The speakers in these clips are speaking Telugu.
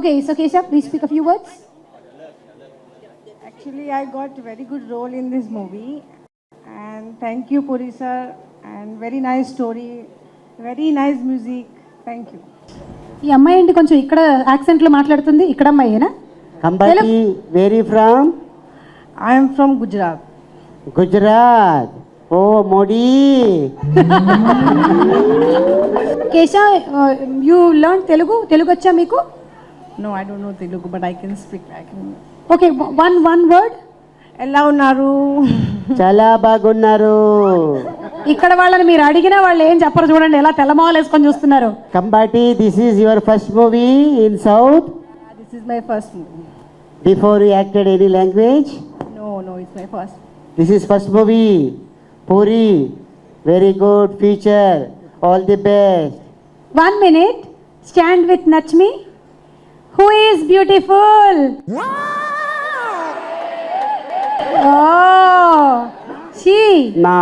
Okay, so Keshav, please speak a few words. Actually, I got a very good role in this movie, and thank you, Puri sir, and very nice story, very nice music. Thank you. ఈ అమ్మాయి ఏంటి కొంచెం ఇక్కడ యాక్సెంట్లో మాట్లాడుతుంది, ఇక్కడ అమ్మాయేనా? Kambati, where you from? I am from Gujarat. Gujarat. Oh, Modi. Keshav, you learned Telugu? Telugu వచ్చా మీకు? No, I don't know Telugu, but I can speak. Okay, one word. ఎలా ఉన్నారు? చాలా బాగున్నారు. ఇక్కడ వాళ్ళని మీరు అడిగినా వాళ్ళు ఏం చెప్పరు, చూడండి ఎలా తెల్లమోహలు వేసుకొని చూస్తున్నారు. Kambati, this is your first movie in South? This is my first movie. Before you acted any language? No, it's my first. This is first movie. Puri, very good future. All the best. 1 minute. Stand with Nachmi. Who is beautiful? Oh, she. నా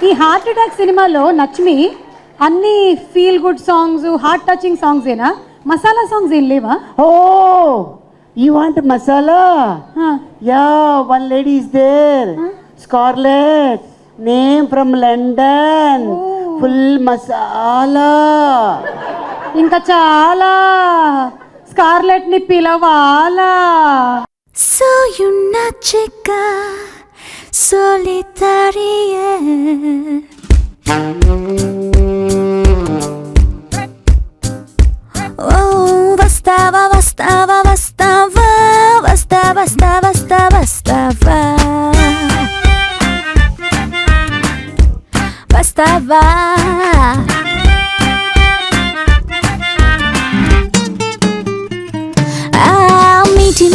ఈ హార్ట్ అటాక్ సినిమాలో నచ్మి అన్ని feel good songs, heart touching songs ఏనా? మసాలా సాంగ్స్ ఏం లేవా? Oh, you want masala? Huh. Yeah, one lady is there. Scarlett, name from London. Full masala. ఇంకా చాలా స్కార్లెట్ ని పిలవాలా? Soy una chica solitaria. Oh, bastava.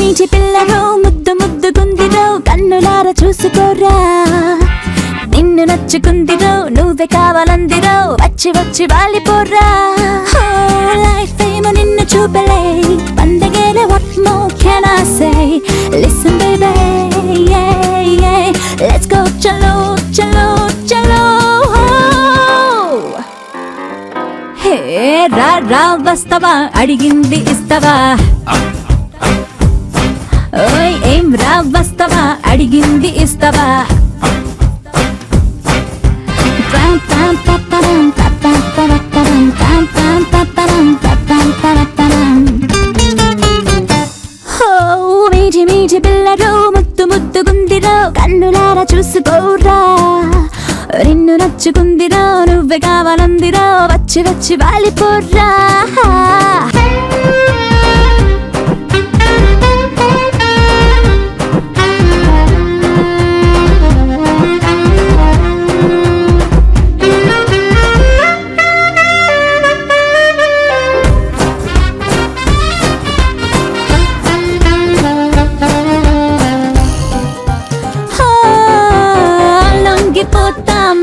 మీటి పిల్లను ముద్దు గుందిరో కన్నులార చూసుకోరా. నిన్ను నచ్చుకుందిరో నువ్వే కావాలందిరో వచ్చి వాలిపోరా. లైఫ్ ఏమో నిన్ను చూపలే పండగేలే. What more can I say? Listen baby, yeah, let's go chalo. హే రా వస్తావా, అడిగింది ఇస్తావా? ఓయ్ ఏం రా వస్తావా, అడిగింది ఇస్తావా? మీటి పిల్లరో ముద్దుగుందిరో కన్నులారా చూసుకోరా. నిన్ను నచ్చుకుందిరో నువ్వే కావాలందిరో వచ్చి వాలిపోరా.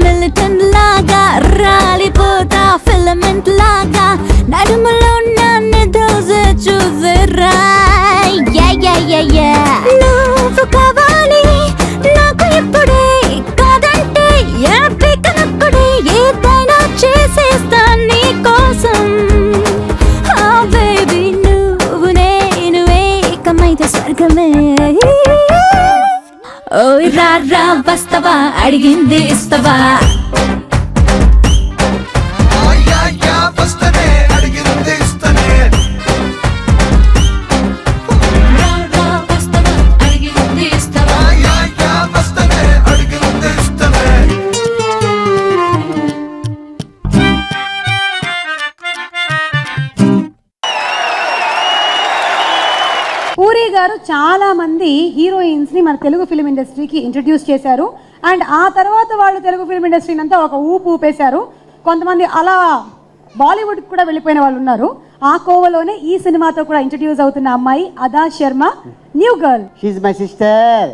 మిలిటెంట్ లాగా రాలిపోతా ఫిలమెంట్ లాగా నడుములో నన్ను చూసేరా. నువ్వు కావాలి నాకు ఇప్పుడే, కాదంటే ఎడపికనప్పుడే ఏదైనా చేసేస్తా నీ కోసం. బేబీ నువ్వు నేను ఏకమైతే స్వర్గమే. ఓయ్ రా వస్తావా, అడిగింది ఇస్తావా? పూరి గారు చాలా మంది హీరోయిన్స్ ని మన తెలుగు ఫిల్మ్ ఇండస్ట్రీకి ఇంట్రడ్యూస్ చేశారు. అండ్ ఆ తర్వాత వాళ్ళు తెలుగు ఫిల్మ్ ఇండస్ట్రీని అంతా ఒక ఊపేశారు. కొంతమంది అలా బాలీవుడ్ కూడా వెళ్ళిపోయిన వాళ్ళు ఉన్నారు. ఆ కోవలోనే ఈ సినిమాతో కూడా ఇంట్రడ్యూస్ అవుతున్న అమ్మాయి అదా Sharma, new girl. She is my sister.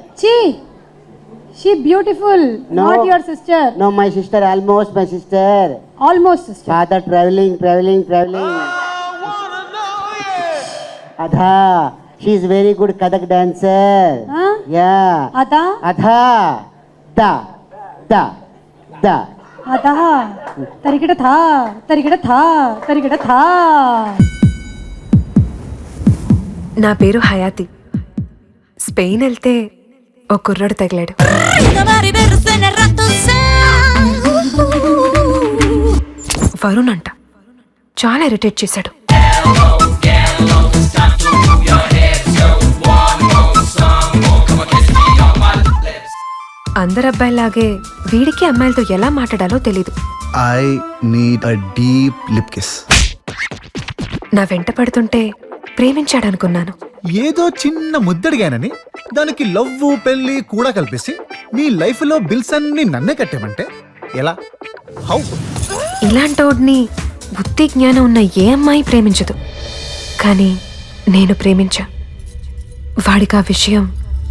She beautiful. No, not your sister. No, my sister, almost my sister. Almost sister. Father traveling. Adha, she is very good Kathak dancer. Huh? Yeah. Adha. Da. అదా తరిగిడ థా తరిగిడ థా తరిగిడ థా. నా పేరు హయాతి. స్పెయిన్ వెళ్తే ఒక కుర్రాడు తగిలాడు. వరుణ్ అంట. చాలా ఇరిటేట్ చేశాడు. అందరు అబ్బాయిలాగే వీడికి అమ్మాయిలతో ఎలా మాట్లాడాలో తెలీదు. I need a deep lip kiss. నా వెంట పడుతుంటే ప్రేమించాడనుకున్నాను. ఏదో చిన్న ముద్దడిగానని దానికి లవ్వు పెళ్లి కూడా కల్పిసి మీ లైఫ్ లో బిల్స్ అన్ని నన్నే కట్టేమంటే ఎలా? హౌ? ఇలాంటోడ్ని బుద్ధి జ్ఞానం ఉన్న ఏ అమ్మాయి ప్రేమించదు. కానీ నేను ప్రేమించా. వాడికి ఆ విషయం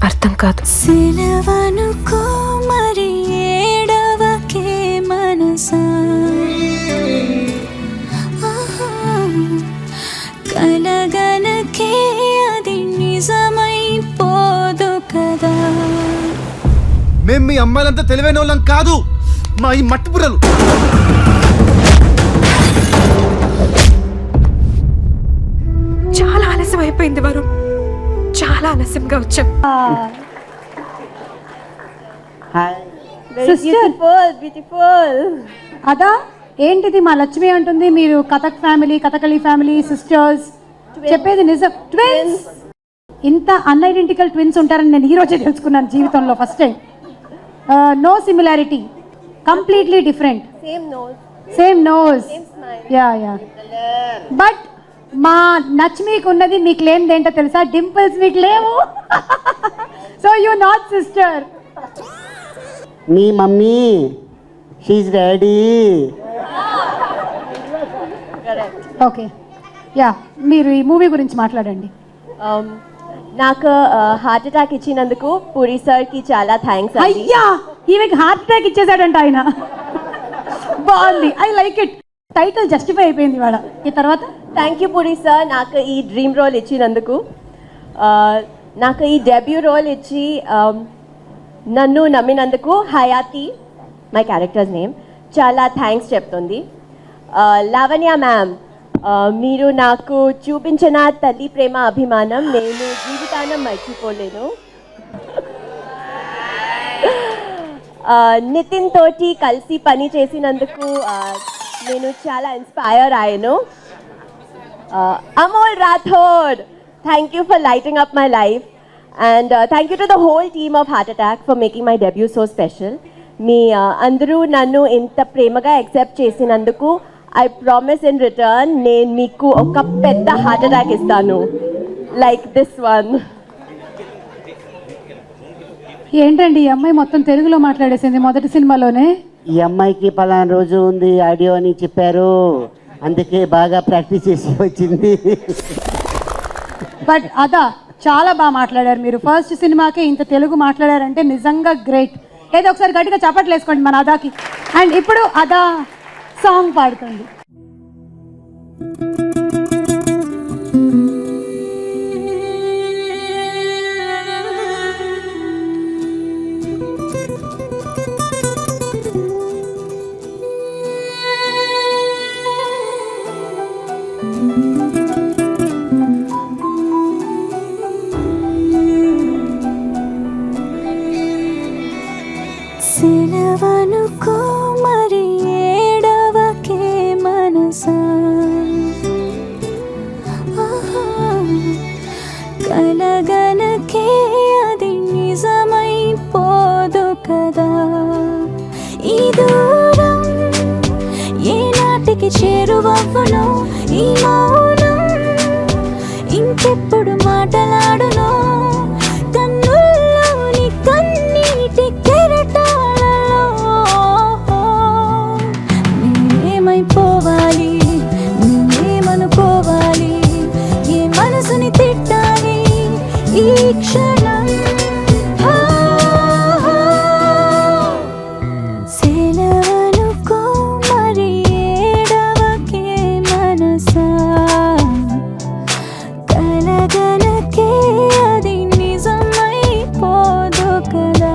అర్థం కాదు. సిలవనుకో మరి ఏడవకే మనసా, కలగనకే అది నిజమైపోదు కదా. మేం మీ అమ్మాయిలంతా తెలివైన వాళ్ళం కాదు, మా ఈ మట్టి బుర్రలు. చాలా ఆలస్యం అయిపోయింది వరుణ్. చాలా ఆలస్యంగా వచ్చాం. Hi sister beautiful. అదా ఏంటిది మా లక్ష్మి అంటుంది మీరు Kathak family Kathakali family sisters. చెప్పేది నిజం. ట్విన్స్. ఇంత అన్ఐడెంటికల్ ట్విన్స్ ఉంటారని నేను ఈ రోజే తెలుసుకున్నాను జీవితంలో first time. No similarity, completely different. Same nose. Yeah yeah. But మా నచ్ మీకు ఉన్నది మీకు లేనిది ఏంటో తెలుసా? డింపుల్స్ మీకు లేవు. So you not sister. మీ mummy she ready. Okay yeah, మీరు ఈ మూవీ గురించి మాట్లాడండి. నాకు హార్ట్ అటాక్ ఇచ్చినందుకు పూరి సార్కి చాలా థ్యాంక్స్ అండి. అయ్యా ఈమెకి హార్ట్ అటాక్ ఇచ్చేసాడంట ఆయన. బాగుంది, I like it. Title justify అయిపోయింది ఇవాళ. ఈ తర్వాత థ్యాంక్ యూ పూరి సార్ నాకు ఈ డ్రీమ్ రోల్ ఇచ్చినందుకు. నాకు ఈ డెబ్యూ రోల్ ఇచ్చి నన్ను నమ్మినందుకు హయాతి, మై క్యారెక్టర్స్ నేమ్, చాలా థ్యాంక్స్ చెప్తుంది. లావణ్య మ్యామ్, మీరు నాకు చూపించిన తల్లి ప్రేమ అభిమానం నేను జీవితాన మర్చిపోలేను. నితిన్ తోటి కలిసి పని చేసినందుకు నేను చాలా ఇన్స్పైర్ అయ్యాను. Amol Rathod, thank you for lighting up my life, and thank you to the whole team of Heart Attack for making my debut so special. మీ అందరూ నన్ను ఇంత ప్రేమగా యాక్సెప్ట్ చేసినందుకు ఐ ప్రామిస్ ఇన్ రిటర్న్ నేను మీకు ఒక పెద్ద హార్ట్ అటాక్ ఇస్తాను, లైక్ దిస్ వన్. ఏంటండి ఈ అమ్మాయి మొత్తం తెలుగులో మాట్లాడేసింది మొదటి సినిమాలోనే. ఈ అమ్మాయికి పలానా రోజు ఉంది ఆడియో అని చెప్పారు, అందుకే బాగా ప్రాక్టీస్ చేసి వచ్చింది. బట్ అదా చాలా బాగా మాట్లాడారు మీరు. ఫస్ట్ సినిమాకే ఇంత తెలుగు మాట్లాడారంటే నిజంగా గ్రేట్. ఏదో ఒకసారి గట్టిగా చప్పట్లు వేసుకోండి మన అదాకి. అండ్ ఇప్పుడు అదా సాంగ్ పాడుతుంది. సిలవనుకో మరి ఏడవకే మనసా, కలగనకే అది నిజమైపోదు కదా. ఈ దూరం ఏనాటికి చేరువవ్వను, ఈ మౌనం ఇంకెప్పుడు మాటలాడును. కన్నుల్లోని కన్నీటి కెరటాలలో నేనేమైపోవాలి, నేనేమనుకోవాలి, ఏ మనసుని తిట్టాలి ఈ క్షణం. సెలవనుకో మరి ఏడవకే మనసా, కలగనకే అది నిజమైపోదు కదా.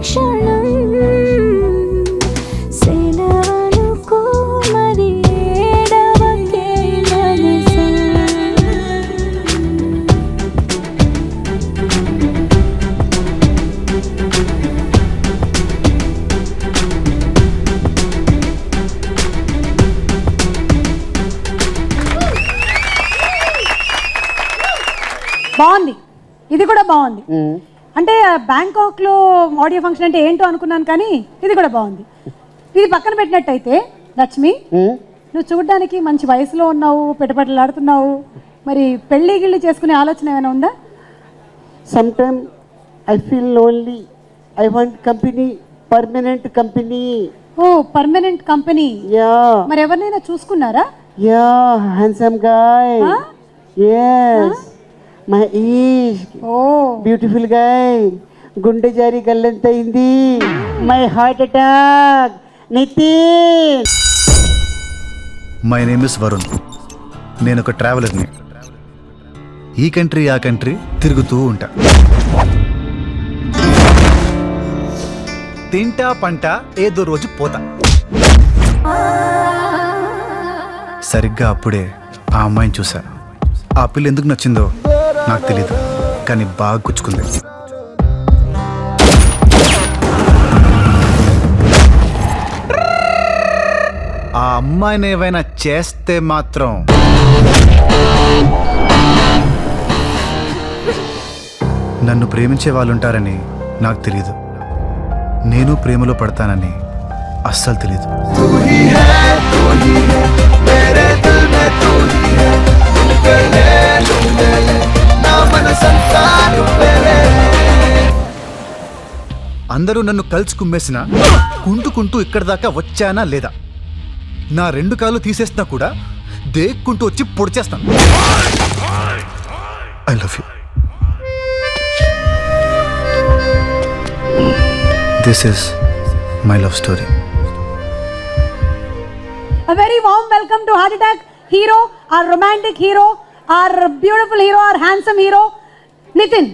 క్షణం సెలవనుకో మరి ఏడవకే మనసా బాగుంది, ఇది కూడా బాగుంది. అంటే బ్యాంకాక్ లో ఆడియో ఫంక్షన్ అంటే ఏంటో అనుకున్నాను, కానీ ఇది కూడా బాగుంది. ఇది పక్కన పెట్టినట్టయితే లక్ష్మి, నువ్వు చూడడానికి మంచి వయసులో ఉన్నావు, పెట్టుబడులాడుతున్నావు, మరి పెళ్లి గిళ్ళి చేసుకునే ఆలోచన ఏమైనా ఉందా? Sometimes I feel lonely. I want company, permanent company. Oh, permanent company. Yeah. మరి ఎవరినైనా చూసుకున్నారా? Yeah, handsome guy. Huh? Yes. My is oh, beautiful guy. గుండె జారి గల్లంతైంది. My heart attack. Nithin. My name is Varun. నేను ఒక ట్రావెలర్ని. ఈ కంట్రీ ఆ కంట్రీ తిరుగుతూ ఉంటా. తింటా పంట ఏదో రోజు పోతా. సరిగ్గా అప్పుడే ఆ అమ్మాయిని చూసా. ఆ పిల్ల ఎందుకు నచ్చిందో నాకు తెలీదు, కానీ బాగా గుచ్చుకుంది. ఆ అమ్మాయిని ఏమైనా చేస్తే మాత్రం నన్ను ప్రేమించే వాళ్ళు ఉంటారని నాకు తెలీదు. నేను ప్రేమలో పడతానని అస్సలు తెలీదు. అందరూ నన్ను కలిసి కుమ్మేసినా కుంటుకుంటూ ఇక్కడి దాకా వచ్చానా లేదా? నా 2 కాళ్ళు తీసేసినా కూడా దేక్కుంటూ వచ్చి పొడిచేస్తాను. I love you. This is my love story. a very warm welcome to Heart Attack hero, our romantic hero, our beautiful hero, our handsome hero, Nitin.